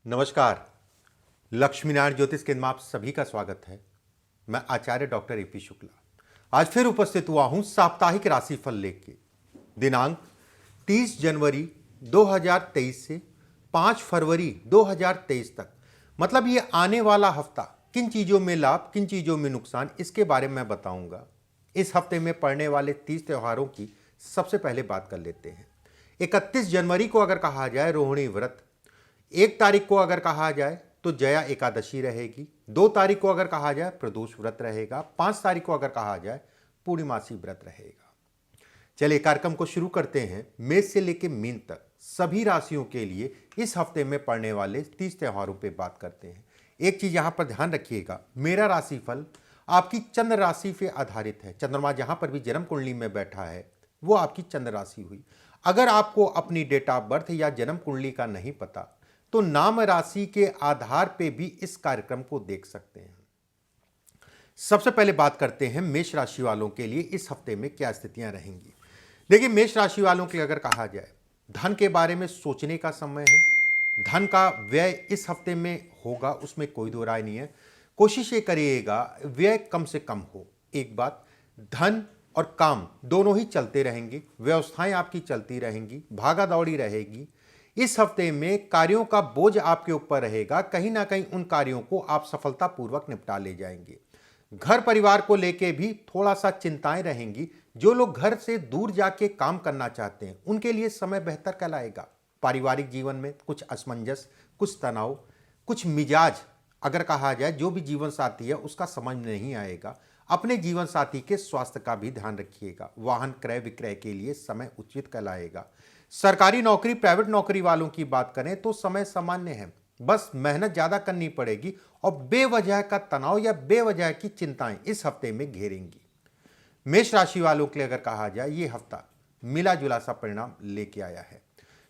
नमस्कार। लक्ष्मीनारायण ज्योतिष केंद्र में आप सभी का स्वागत है। मैं आचार्य डॉक्टर एपी शुक्ला आज फिर उपस्थित हुआ हूं साप्ताहिक राशिफल लेके। दिनांक 30 जनवरी 2023 से 5 फरवरी 2023 तक, मतलब ये आने वाला हफ्ता किन चीज़ों में लाभ, किन चीज़ों में नुकसान, इसके बारे में मैं बताऊंगा। इस हफ्ते में पड़ने वाले 30 त्योहारों की सबसे पहले बात कर लेते हैं। 31 जनवरी को अगर कहा जाए रोहिणी व्रत, 1 तारीख को अगर कहा जाए तो जया एकादशी रहेगी, 2 तारीख को अगर कहा जाए प्रदोष व्रत रहेगा, 5 तारीख को अगर कहा जाए पूर्णिमासी व्रत रहेगा। चलिए कार्यक्रम को शुरू करते हैं। मेष से लेकर मीन तक सभी राशियों के लिए इस हफ्ते में पड़ने वाले 30 त्योहारों पे बात करते हैं। एक चीज यहां पर ध्यान रखिएगा, मेरा राशिफल आपकी चंद्र राशि पे आधारित है। चंद्रमा जहां पर भी जन्म कुंडली में बैठा है वो आपकी चंद्र राशि हुई। अगर आपको अपनी डेट ऑफ बर्थ या जन्म कुंडली का नहीं पता तो नाम राशि के आधार पे भी इस कार्यक्रम को देख सकते हैं। सबसे पहले बात करते हैं मेष राशि वालों के लिए इस हफ्ते में क्या स्थितियां रहेंगी। देखिए, मेष राशि वालों के अगर कहा जाए, धन के बारे में सोचने का समय है। धन का व्यय इस हफ्ते में होगा, उसमें कोई दो राय नहीं है। कोशिश ये करिएगा व्यय कम से कम हो। एक बात, धन और काम दोनों ही चलते रहेंगे, व्यवस्थाएं आपकी चलती रहेंगी, भागा दौड़ी रहेगी। इस हफ्ते में कार्यों का बोझ आपके ऊपर रहेगा, कहीं ना कहीं उन कार्यों को आप सफलतापूर्वक निपटा ले जाएंगे। घर परिवार को लेके भी थोड़ा सा चिंताएं रहेंगी। जो लोग घर से दूर जाके काम करना चाहते हैं उनके लिए समय बेहतर कहलाएगा। पारिवारिक जीवन में कुछ असमंजस, कुछ तनाव, कुछ मिजाज अगर कहा जाए, जो भी जीवन साथी है उसका समझ नहीं आएगा। अपने जीवन साथी के स्वास्थ्य का भी ध्यान रखिएगा। वाहन क्रय विक्रय के लिए समय उचित कहलाएगा। सरकारी नौकरी, प्राइवेट नौकरी वालों की बात करें तो समय सामान्य है, बस मेहनत ज्यादा करनी पड़ेगी और बेवजह का तनाव या बेवजह की चिंताएं इस हफ्ते में घेरेंगी। मेष राशि वालों के लिए अगर कहा जाए, ये हफ्ता मिला जुला सा परिणाम लेके आया है।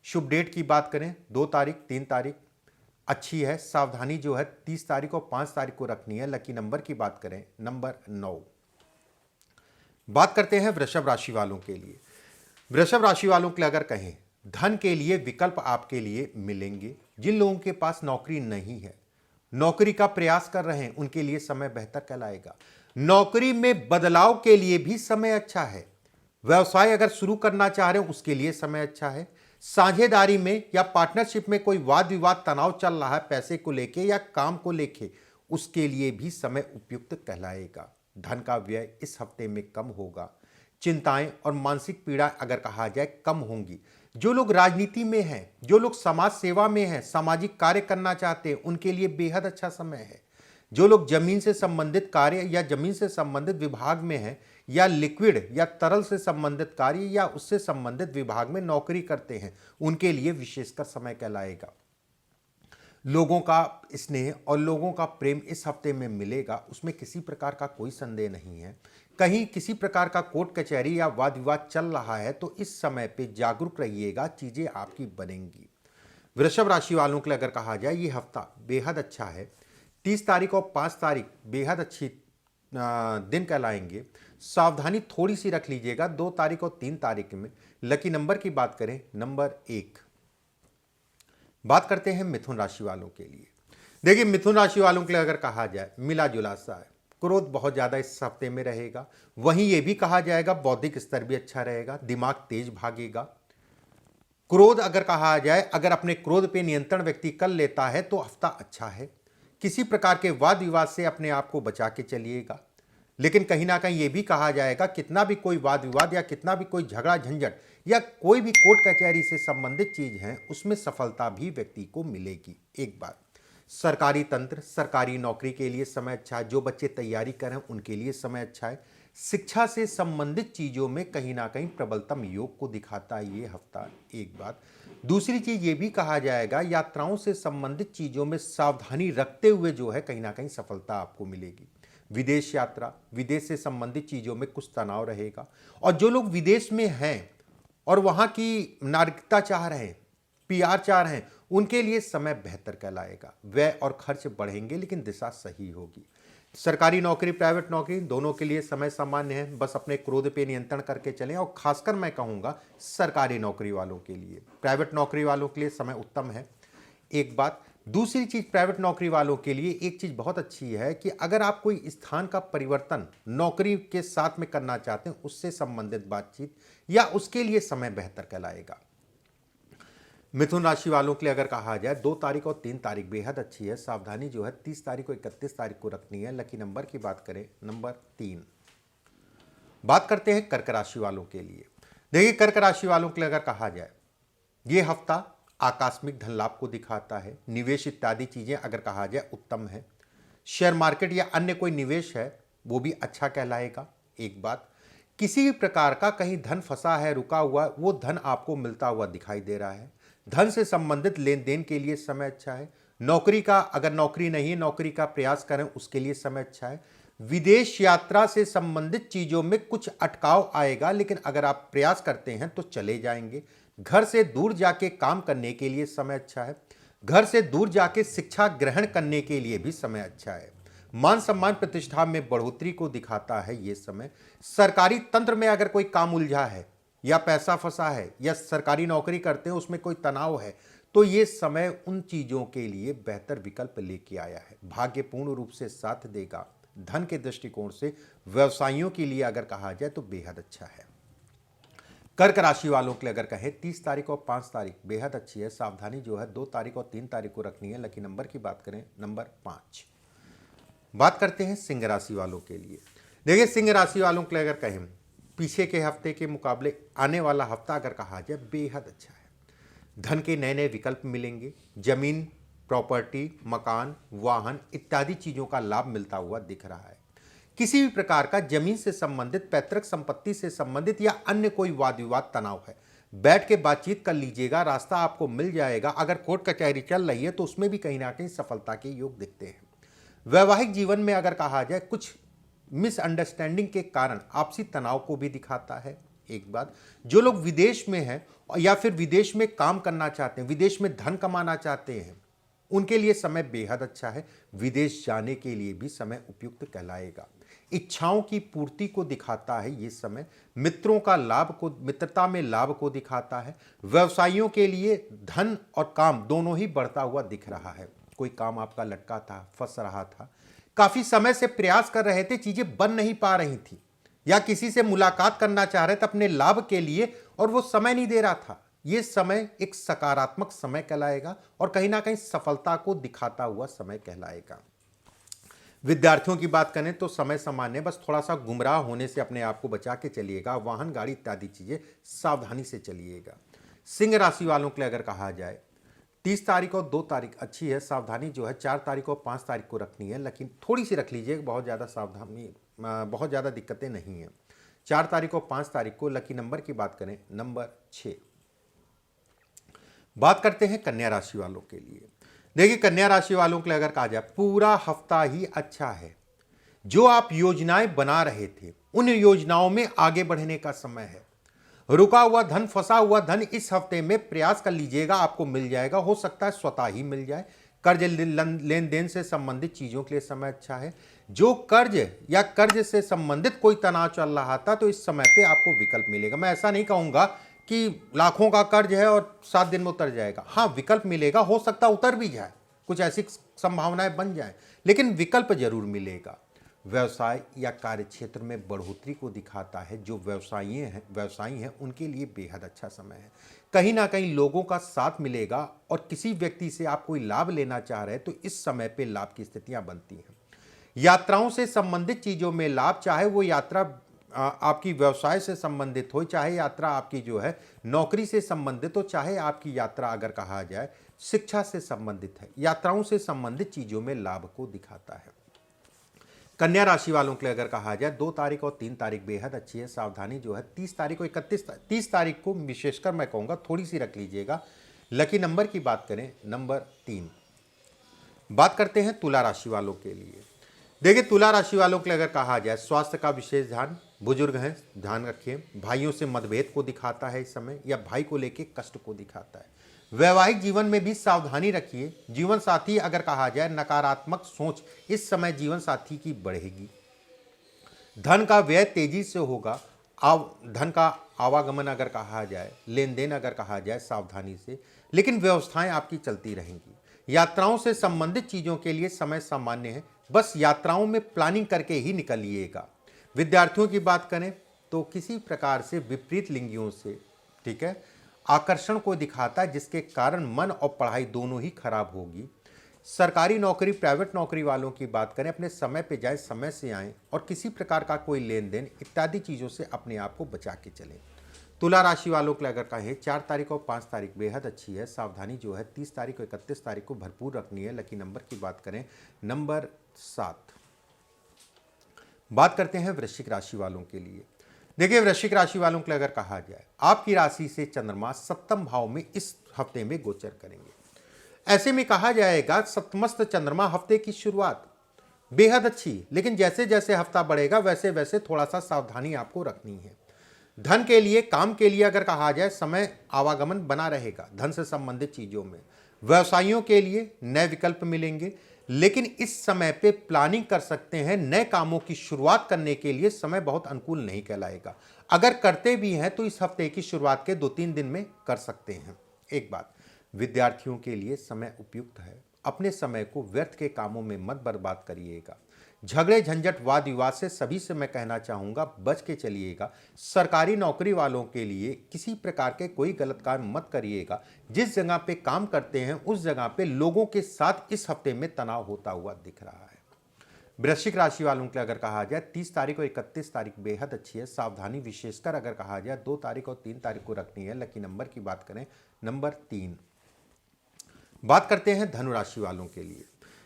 शुभ डेट की बात करें, 2 तारीख 3 तारीख अच्छी है। सावधानी जो है 30 तारीख और 5 तारीख को रखनी है। लकी नंबर की बात करें, नंबर 9। बात करते हैं वृषभ राशि वालों के लिए। वृषभ राशि वालों के लिए अगर कहें, धन के लिए विकल्प आपके लिए मिलेंगे। जिन लोगों के पास नौकरी नहीं है, नौकरी का प्रयास कर रहे हैं, उनके लिए समय बेहतर कहलाएगा। नौकरी में बदलाव के लिए भी समय अच्छा है। व्यवसाय अगर शुरू करना चाह रहे हैं उसके लिए समय अच्छा है। साझेदारी में या पार्टनरशिप में कोई वाद विवाद, तनाव चल रहा है पैसे को लेके या काम को लेके, उसके लिए भी समय उपयुक्त कहलाएगा। धन का व्यय इस हफ्ते में कम होगा। चिंताएं और मानसिक पीड़ा अगर कहा जाए कम होंगी। जो लोग राजनीति में हैं, जो लोग समाज सेवा में हैं, सामाजिक कार्य करना चाहते हैं, उनके लिए बेहद अच्छा समय है। जो लोग जमीन से संबंधित कार्य या जमीन से संबंधित विभाग में हैं या लिक्विड या तरल से संबंधित कार्य या उससे संबंधित विभाग में नौकरी करते हैं, उनके लिए विशेषकर समय कहलाएगा। लोगों का स्नेह और लोगों का प्रेम इस हफ्ते में मिलेगा, उसमें किसी प्रकार का कोई संदेह नहीं है। कहीं किसी प्रकार का कोर्ट कचहरी या वाद विवाद चल रहा है तो इस समय पे जागरूक रहिएगा, चीजें आपकी बनेंगी। वृषभ राशि वालों के लिए अगर कहा जाए, ये हफ्ता बेहद अच्छा है। 30 तारीख और 5 तारीख बेहद अच्छी दिन कहलाएंगे। सावधानी थोड़ी सी रख लीजिएगा 2 तारीख और 3 तारीख में। लकी नंबर की बात करें, नंबर 1। बात करते हैं मिथुन राशि वालों के लिए। देखिए, मिथुन राशि वालों के लिए अगर कहा जाए, मिला जुला सा है। क्रोध बहुत ज्यादा इस हफ्ते में रहेगा। वहीं यह भी कहा जाएगा बौद्धिक स्तर भी अच्छा रहेगा, दिमाग तेज भागेगा। क्रोध अगर कहा जाए, अगर अपने क्रोध पे नियंत्रण व्यक्ति कर लेता है तो हफ्ता अच्छा है। किसी प्रकार के वाद विवाद से अपने आप को बचा के चलिएगा। लेकिन कहीं ना कहीं यह भी कहा जाएगा, कितना भी कोई वाद विवाद या कितना भी कोई झगड़ा झंझट या कोई भी कोर्ट कचहरी से संबंधित चीज है, उसमें सफलता भी व्यक्ति को मिलेगी। एक बात, सरकारी तंत्र, सरकारी नौकरी के लिए समय अच्छा है। जो बच्चे तैयारी कर रहे हैं उनके लिए समय अच्छा है। शिक्षा से संबंधित चीजों में कहीं ना कहीं प्रबलतम योग को दिखाता है ये हफ्ता। एक बात, दूसरी चीज ये भी कहा जाएगा, यात्राओं से संबंधित चीजों में सावधानी रखते हुए जो है कहीं ना कहीं सफलता आपको मिलेगी। विदेश यात्रा, विदेश से संबंधित चीजों में कुछ तनाव रहेगा। और जो लोग विदेश में हैं और वहां की नागरिकता चाह रहे हैं, पीआर चाह रहे हैं, उनके लिए समय बेहतर कहलाएगा। व्यय और खर्च बढ़ेंगे लेकिन दिशा सही होगी। सरकारी नौकरी, प्राइवेट नौकरी दोनों के लिए समय सामान्य है। बस अपने क्रोध पे नियंत्रण करके चलें। और खासकर मैं कहूंगा सरकारी नौकरी वालों के लिए, प्राइवेट नौकरी वालों के लिए समय उत्तम है। एक बात, दूसरी चीज प्राइवेट नौकरी वालों के लिए एक चीज बहुत अच्छी है कि अगर आप कोई स्थान का परिवर्तन नौकरी के साथ में करना चाहते हैं, उससे संबंधित बातचीत या उसके लिए समय बेहतर कहलाएगा। मिथुन राशि वालों के लिए अगर कहा जाए 2 तारीख और 3 तारीख बेहद अच्छी है। सावधानी जो है 30 तारीख को 31 तारीख को रखनी है। लकी नंबर की बात करें नंबर 3। बात करते हैं कर्क राशि वालों के लिए। देखिए कर्क राशि वालों के लिए अगर कहा जाए ये हफ्ता आकस्मिक धन लाभ को दिखाता है। निवेश इत्यादि चीजें अगर कहा जाए उत्तम है। शेयर मार्केट या अन्य कोई निवेश है वो भी अच्छा कहलाएगा। एक बात, किसी भी प्रकार का कहीं धन फंसा है, रुका हुआ, वो धन आपको मिलता हुआ दिखाई दे रहा है। धन से संबंधित लेन देन के लिए समय अच्छा है। नौकरी का, अगर नौकरी नहीं है, नौकरी का प्रयास करें उसके लिए समय अच्छा है। विदेश यात्रा से संबंधित चीजों में कुछ अटकाव आएगा, लेकिन अगर आप प्रयास करते हैं तो चले जाएंगे। घर से दूर जाके काम करने के लिए समय अच्छा है। घर से दूर जाके शिक्षा ग्रहण करने के लिए भी समय अच्छा है। मान सम्मान प्रतिष्ठा में बढ़ोतरी को दिखाता है ये समय। सरकारी तंत्र में अगर कोई काम उलझा है या पैसा फंसा है या सरकारी नौकरी करते हैं उसमें कोई तनाव है, तो ये समय उन चीजों के लिए बेहतर विकल्प लेके आया है। भाग्य पूर्ण रूप से साथ देगा। धन के दृष्टिकोण से व्यवसायियों के लिए अगर कहा जाए तो बेहद अच्छा है। कर्क राशि वालों के लिए अगर कहें 30 तारीख और 5 तारीख बेहद अच्छी है। सावधानी जो है 2 तारीख और 3 तारीख को रखनी है। लकी नंबर की बात करें नंबर 5। बात करते हैं सिंह राशि वालों के लिए। देखिए सिंह राशि वालों के लिए अगर कहें पीछे के हफ्ते के मुकाबले आने वाला हफ्ता अगर कहा जाए बेहद अच्छा है। धन के नए नए विकल्प मिलेंगे। जमीन, प्रॉपर्टी, मकान, वाहन इत्यादि चीजों का लाभ मिलता हुआ दिख रहा है। किसी भी प्रकार का जमीन से संबंधित, पैतृक संपत्ति से संबंधित या अन्य कोई वाद विवाद तनाव है, बैठ के बातचीत कर लीजिएगा, रास्ता आपको मिल जाएगा। अगर कोर्ट कचहरी चल रही है तो उसमें भी कहीं ना कहीं सफलता के योग दिखते हैं। वैवाहिक जीवन में अगर कहा जाए कुछ मिसअंडरस्टैंडिंग के कारण आपसी तनाव को भी दिखाता है। एक बात, जो लोग विदेश में हैं या फिर विदेश में काम करना चाहते हैं, विदेश में धन कमाना चाहते हैं, उनके लिए समय बेहद अच्छा है। विदेश जाने के लिए भी समय उपयुक्त कहलाएगा। इच्छाओं की पूर्ति को दिखाता है ये समय। मित्रों का लाभ को, मित्रता में लाभ को दिखाता है। व्यवसायियों के लिए धन और काम दोनों ही बढ़ता हुआ दिख रहा है। कोई काम आपका लटका था, फंस रहा था, काफी समय से प्रयास कर रहे थे, चीजें बन नहीं पा रही थी, या किसी से मुलाकात करना चाह रहे थे अपने लाभ के लिए और वो समय नहीं दे रहा था, ये समय एक सकारात्मक समय कहलाएगा और कहीं ना कहीं सफलता को दिखाता हुआ समय कहलाएगा। विद्यार्थियों की बात करें तो समय सामान्य, बस थोड़ा सा गुमराह होने से अपने आप को बचा के चलिएगा। वाहन, गाड़ी इत्यादि चीजें सावधानी से चलिएगा। सिंह राशि वालों के लिए अगर कहा जाए 30 तारीख और 2 तारीख अच्छी है। सावधानी जो है 4 तारीख और 5 तारीख को रखनी है, लेकिन थोड़ी सी रख लीजिए, बहुत ज़्यादा सावधानी, बहुत ज़्यादा दिक्कतें नहीं हैं। 4 तारीख और 5 तारीख को। लकी नंबर की बात करें नंबर 6। बात करते हैं कन्या राशि वालों के लिए। देखिए कन्या राशि वालों के लिए अगर कहा जाए पूरा हफ्ता ही अच्छा है। जो आप योजनाएं बना रहे थे उन योजनाओं में आगे बढ़ने का समय है। रुका हुआ धन, फंसा हुआ धन इस हफ्ते में प्रयास कर लीजिएगा, आपको मिल जाएगा। हो सकता है स्वतः ही मिल जाए। कर्ज लेन देन से संबंधित चीजों के लिए समय अच्छा है। जो कर्ज या कर्ज से संबंधित कोई तनाव चल रहा था तो इस समय पे आपको विकल्प मिलेगा। मैं ऐसा नहीं कहूंगा कि लाखों का कर्ज है और 7 दिन में उतर जाएगा। हाँ, विकल्प मिलेगा, हो सकता उतर भी जाए, कुछ ऐसी संभावनाएं बन जाए, लेकिन विकल्प जरूर मिलेगा। व्यवसाय या कार्य क्षेत्र में बढ़ोतरी को दिखाता है। जो व्यवसायी हैं उनके लिए बेहद अच्छा समय है। कहीं ना कहीं लोगों का साथ मिलेगा और किसी व्यक्ति से आप कोई लाभ लेना चाह रहे हैं तो इस समय पे लाभ की स्थितियां बनती हैं। यात्राओं से संबंधित चीजों में लाभ, चाहे वो यात्रा आपकी व्यवसाय से संबंधित हो, चाहे यात्रा आपकी जो है नौकरी से संबंधित हो, चाहे आपकी यात्रा अगर कहा जाए शिक्षा से संबंधित है, यात्राओं से संबंधित चीजों में लाभ को दिखाता है। कन्या राशि वालों के लिए अगर कहा जाए 2 तारीख और 3 तारीख बेहद अच्छी है। सावधानी जो है 30 तारीख को 30 तारीख को विशेषकर मैं कहूँगा थोड़ी सी रख लीजिएगा। लकी नंबर की बात करें नंबर 3। बात करते हैं तुला राशि वालों के लिए। देखिए तुला राशि वालों के लिए अगर कहा जाए स्वास्थ्य का विशेष ध्यान, बुजुर्ग हैं ध्यान रखिए। भाइयों से मतभेद को दिखाता है इस समय, या भाई को लेके कष्ट को दिखाता है। वैवाहिक जीवन में भी सावधानी रखिए। जीवन साथी अगर कहा जाए नकारात्मक सोच इस समय जीवन साथी की बढ़ेगी। धन का व्यय तेजी से होगा। धन का आवागमन अगर कहा जाए, लेन देन अगर कहा जाए सावधानी से, लेकिन व्यवस्थाएं आपकी चलती रहेंगी। यात्राओं से संबंधित चीजों के लिए समय सामान्य है, बस यात्राओं में प्लानिंग करके ही निकलिएगा। विद्यार्थियों की बात करें तो किसी प्रकार से विपरीत लिंगियों से, ठीक है, आकर्षण को दिखाता है, जिसके कारण मन और पढ़ाई दोनों ही खराब होगी। सरकारी नौकरी, प्राइवेट नौकरी वालों की बात करें, अपने समय पे जाएं, समय से आएं और किसी प्रकार का कोई लेन देन इत्यादि चीज़ों से अपने आप को बचा के चलें। तुला राशि वालों के लिए अगर कहें 4 तारीख और 5 तारीख बेहद अच्छी है। सावधानी जो है 30 तारीख और 31 तारीख को भरपूर रखनी है। लकी नंबर की बात करें नंबर 7। बात करते हैं वृश्चिक राशि वालों के लिए। देखिए, वृश्चिक राशि वालों के लिए अगर कहा जाए, आपकी राशि से चंद्रमा सप्तम भाव में इस हफ्ते में गोचर करेंगे। ऐसे में कहा जाएगा सप्तमस्त चंद्रमा हफ्ते की शुरुआत बेहद अच्छी, लेकिन जैसे जैसे हफ्ता बढ़ेगा वैसे वैसे थोड़ा सा सावधानी आपको रखनी है। धन के लिए, काम के लिए अगर कहा जाए, समय आवागमन बना रहेगा धन से संबंधित चीजों में। व्यवसायियों के लिए नए विकल्प मिलेंगे, लेकिन इस समय पे प्लानिंग कर सकते हैं। नए कामों की शुरुआत करने के लिए समय बहुत अनुकूल नहीं कहलाएगा। अगर करते भी हैं तो इस हफ्ते की शुरुआत के 2-3 दिन में कर सकते हैं। एक बात, विद्यार्थियों के लिए समय उपयुक्त है। अपने समय को व्यर्थ के कामों में मत बर्बाद करिएगा। झगड़े, झंझट, वाद विवाद से सभी से मैं कहना चाहूंगा बच के चलिएगा। सरकारी नौकरी वालों के लिए किसी प्रकार के कोई गलत काम मत करिएगा। जिस जगह पे काम करते हैं उस जगह पे लोगों के साथ इस हफ्ते में तनाव होता हुआ दिख रहा है। वृश्चिक राशि वालों के लिए अगर कहा जाए 30 तारीख और 31 तारीख बेहद अच्छी है। सावधानी विशेषकर अगर कहा जाए 2 तारीख और 3 तारीख को रखनी है। लकी नंबर की बात करें नंबर 3। बात करते हैं धनु राशि वालों के लिए।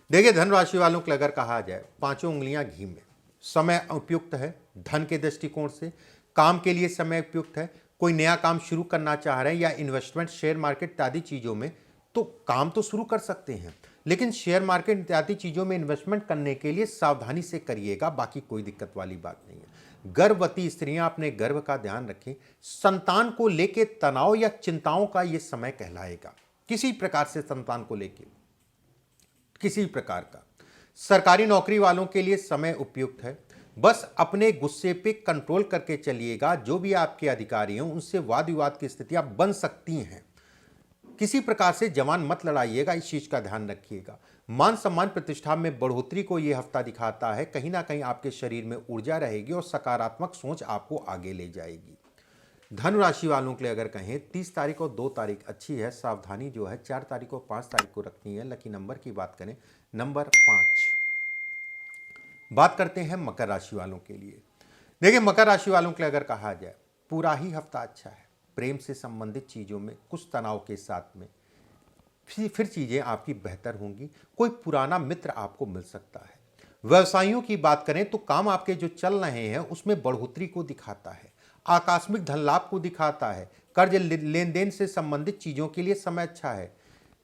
देखिए, धनु राशि वालों के लिए अगर कहा जाए 5 उंगलियां घी में, समय उपयुक्त है। धन के दृष्टिकोण से काम के लिए समय उपयुक्त है। कोई नया काम शुरू करना चाह रहे हैं या इन्वेस्टमेंट, शेयर मार्केट इत्यादि चीजों में, तो काम तो शुरू कर सकते हैं, लेकिन शेयर मार्केट इत्यादि चीजों में इन्वेस्टमेंट करने के लिए सावधानी से करिएगा। बाकी कोई दिक्कत वाली बात नहीं है। गर्भवती स्त्रियां अपने गर्भ का ध्यान रखें। संतान को लेकर तनाव या चिंताओं का यह समय कहलाएगा। किसी प्रकार से संतान को लेकर किसी प्रकार का। सरकारी नौकरी वालों के लिए समय उपयुक्त है। बस अपने गुस्से पे कंट्रोल करके चलिएगा। जो भी आपके अधिकारी हैं उनसे वाद विवाद की स्थितियां बन सकती हैं। किसी प्रकार से जवान मत लड़ाइएगा, इस चीज का ध्यान रखिएगा। मान सम्मान प्रतिष्ठा में बढ़ोतरी को यह हफ्ता दिखाता है। कहीं ना कहीं आपके शरीर में ऊर्जा रहेगी और सकारात्मक सोच आपको आगे ले जाएगी। धनु राशि वालों के लिए अगर कहें 30 तारीख और 2 तारीख अच्छी है। सावधानी जो है 4 तारीख और 5 तारीख को रखनी है। लकी नंबर की बात करें नंबर 5। बात करते हैं मकर राशि वालों के लिए। देखिए, मकर राशि वालों के लिए अगर कहा जाए पूरा ही हफ्ता अच्छा है। प्रेम से संबंधित चीजों में कुछ तनाव के साथ में फिर चीजें आपकी बेहतर होंगी। कोई पुराना मित्र आपको मिल सकता है। व्यवसायियों की बात करें तो काम आपके जो चल रहे हैं उसमें बढ़ोतरी को दिखाता है। आकस्मिक धन लाभ को दिखाता है। कर्ज लेन देन से संबंधित चीजों के लिए समय अच्छा है।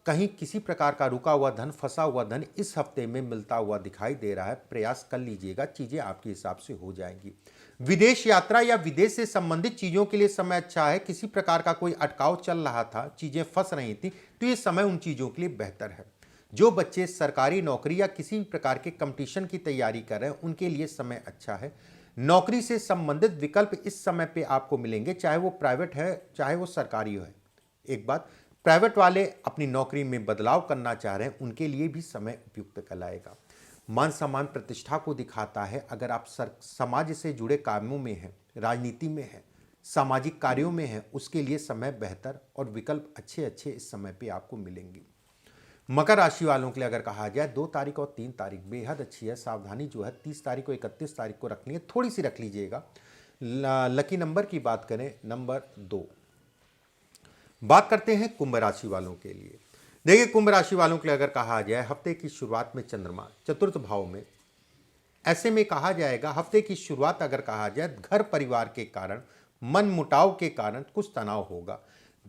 कहीं किसी प्रकार का रुका हुआ धन, फंसा हुआ धन इस हफ्ते में मिलता हुआ दिखाई दे रहा है। प्रयास कर लीजिएगा, चीजें आपके हिसाब से हो जाएंगी। विदेश यात्रा या विदेश से संबंधित चीजों के लिए समय अच्छा है। किसी प्रकार का कोई अटकाव चल रहा था, चीजें फंस रही थी, तो ये समय उन चीजों के लिए बेहतर है। जो बच्चे सरकारी नौकरी या किसी प्रकार के कंपटीशन की तैयारी कर रहे हैं उनके लिए समय अच्छा है। नौकरी से संबंधित विकल्प इस समय पे आपको मिलेंगे, चाहे वो प्राइवेट है चाहे वो सरकारी है। एक बात, प्राइवेट वाले अपनी नौकरी में बदलाव करना चाह रहे हैं उनके लिए भी समय उपयुक्त कहलाएगा। मान सम्मान प्रतिष्ठा को दिखाता है। अगर आप समाज से जुड़े कामों में हैं, राजनीति में हैं, सामाजिक कार्यों में हैं, उसके लिए समय बेहतर और विकल्प अच्छे अच्छे इस समय पे आपको मिलेंगे। मकर राशि वालों के लिए अगर कहा जाए 2 तारीख और 3 तारीख बेहद अच्छी है। सावधानी जो है 30 तारीख और 31 तारीख को रखनी है, थोड़ी सी रख लीजिएगा। लकी नंबर की बात करें नंबर 2। बात करते हैं कुंभ राशि वालों के लिए। देखिए, कुंभ राशि वालों के लिए अगर कहा जाए हफ्ते की शुरुआत में चंद्रमा चतुर्थ भाव में, ऐसे में कहा जाएगा हफ्ते की शुरुआत अगर कहा जाए घर परिवार के कारण, मन मुटाव के कारण कुछ तनाव होगा।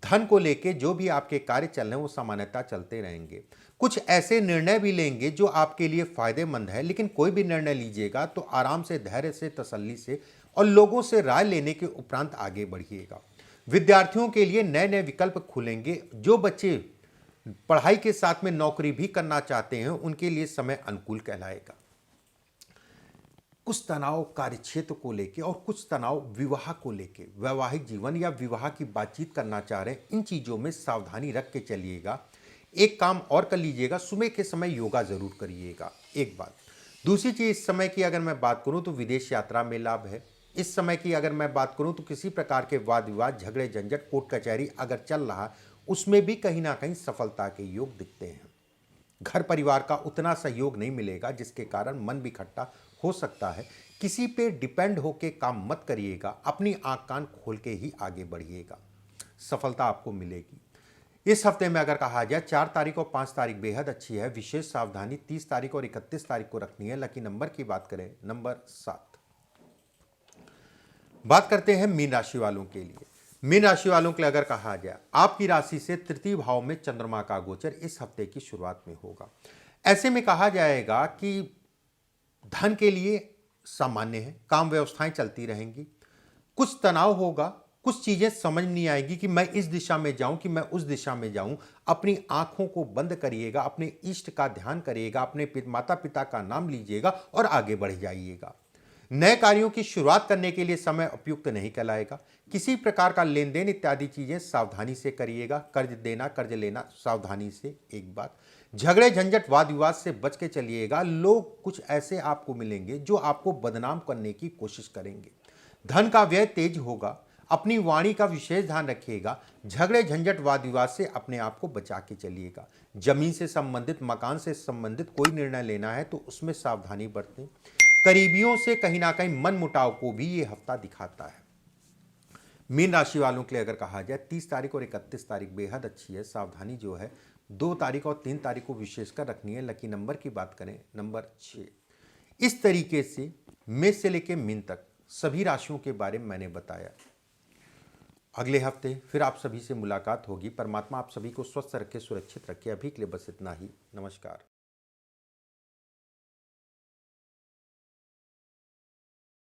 धन को लेके जो भी आपके कार्य चल रहे हैं वो सामान्यतः चलते रहेंगे। कुछ ऐसे निर्णय भी लेंगे जो आपके लिए फायदेमंद है, लेकिन कोई भी निर्णय लीजिएगा तो आराम से, धैर्य से, तसल्ली से और लोगों से राय लेने के उपरांत आगे बढ़िएगा। विद्यार्थियों के लिए नए नए विकल्प खुलेंगे। जो बच्चे पढ़ाई के साथ में नौकरी भी करना चाहते हैं उनके लिए समय अनुकूल कहलाएगा। कुछ तनाव कार्यक्षेत्र को लेके और कुछ तनाव विवाह को लेके, वैवाहिक जीवन या विवाह की बातचीत करना चाह रहे हैं, इन चीज़ों में सावधानी रख के चलिएगा। एक काम और कर लीजिएगा, सुबह के समय योगा जरूर करिएगा। एक बात। दूसरी चीज, इस समय की अगर मैं बात करूं तो विदेश यात्रा में लाभ है। इस समय की अगर मैं बात करूं तो किसी प्रकार के वाद विवाद, झगड़े झंझट, कोर्ट कचहरी अगर चल रहा, उसमें भी कहीं ना कहीं सफलता के योग दिखते हैं। घर परिवार का उतना सहयोग नहीं मिलेगा जिसके कारण मन भी खट्टा हो सकता है। किसी पे डिपेंड होके काम मत करिएगा, अपनी आंख कान खोल के ही आगे बढ़िएगा, सफलता आपको मिलेगी। इस हफ्ते में अगर कहा जाए 4 तारीख और 5 तारीख बेहद अच्छी है। विशेष सावधानी 30 तारीख और 31 तारीख को रखनी है। लकी नंबर की बात करें, नंबर 7। बात करते हैं मीन राशि वालों के लिए। मीन राशि वालों के लिए अगर कहा जाए, आपकी राशि से तृतीय भाव में चंद्रमा का गोचर इस हफ्ते की शुरुआत में होगा। ऐसे में कहा जाएगा कि धन के लिए सामान्य है, काम व्यवस्थाएं चलती रहेंगी, कुछ तनाव होगा, कुछ चीजें समझ नहीं आएगी कि मैं इस दिशा में जाऊं कि मैं उस दिशा में जाऊं। अपनी आंखों को बंद करिएगा, अपने इष्ट का ध्यान करिएगा, अपने माता पिता का नाम लीजिएगा और आगे बढ़ जाइएगा। नए कार्यों की शुरुआत करने के लिए समय उपयुक्त नहीं कहलाएगा। किसी प्रकार का लेन देन इत्यादि चीजें सावधानी से करिएगा। कर्ज देना, कर्ज लेना सावधानी से। एक बात, झगड़े झंझट वाद विवाद से बच के चलिएगा। लोग कुछ ऐसे आपको मिलेंगे जो आपको बदनाम करने की कोशिश करेंगे। धन का व्यय तेज होगा, अपनी वाणी का विशेष ध्यान रखिएगा। झगड़े झंझट वाद विवाद से अपने आप को बचा के चलिएगा। जमीन से संबंधित, मकान से संबंधित कोई निर्णय लेना है तो उसमें सावधानी बरतें। करीबियों से कहीं ना कहीं मन मुटाव को भी ये हफ्ता दिखाता है। मीन राशि वालों के लिए अगर कहा जाए 30 तारीख और 31 तारीख बेहद अच्छी है। सावधानी जो है 2 तारीख और 3 तारीख को विशेषकर रखनी है। लकी नंबर की बात करें, नंबर 6। इस तरीके से मेष से लेकर मीन तक सभी राशियों के बारे में मैंने बताया। अगले हफ्ते फिर आप सभी से मुलाकात होगी। परमात्मा आप सभी को स्वस्थ रखे, सुरक्षित रखे। अभी के लिए बस इतना ही। नमस्कार।